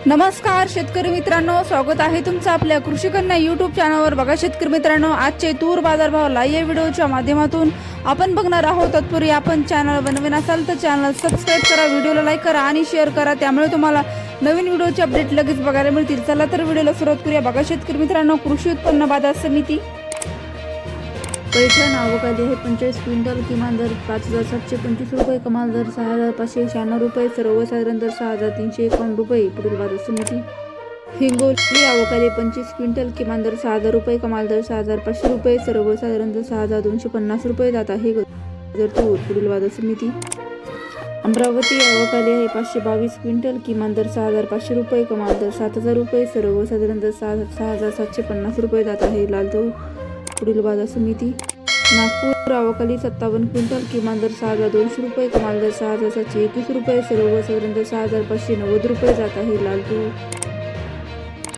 नमस्कार शेतकरी मित्रांनो, स्वागत आहे तुमचं आपल्या कृषी कन्या यूट्यूब चॅनलवर। बघा शेतकरी मित्रांनो, आजचे तूर बाजारभाव लाईव्ह व्हिडिओच्या माध्यमातून आपण बघणार आहोत। तत्पूर्वी आपण चॅनल बनवून असाल तर चॅनल सबस्क्राईब करा, व्हिडिओला लाईक करा आणि शेअर करा, त्यामुळे तुम्हाला नवीन व्हिडिओचे अपडेट लगेच बघायला मिळतील। चला तर व्हिडिओला सुरुवात करूया। बघा शेतकरी मित्रांनो, कृषी उत्पन्न बाजार समिती पैठण आवक आली आहे 45 क्विंटल, किमान दर 5725 रुपये, कमाल दर 6596 रुपये, सर्वसाधारण दर 6351 रुपये। पुढील बाजार समिती हिंगोली आवक आली 25 क्विंटल, किमान दर 6000 रुपये, कमाल दर 6500 रुपये, सर्वसाधारण दर 6250 रुपये जात आहे गजर तूर। पुढील बाजार समिती अमरावती आवक आली आहे 522 क्विंटल, किमान दर 6500 रुपये, कमाल दर 7000 रुपये, सर्वसाधारण दर 6750 रुपये जात आहे लाल तूर। पुढील बाजार समिती नागपूर आवक आली 57 क्विंटल, किमान दर 6200 रुपये, कमाल दर 6721 रुपये, सर्वसाधारण दर 6590 रुपये जात आहे लाल तूर।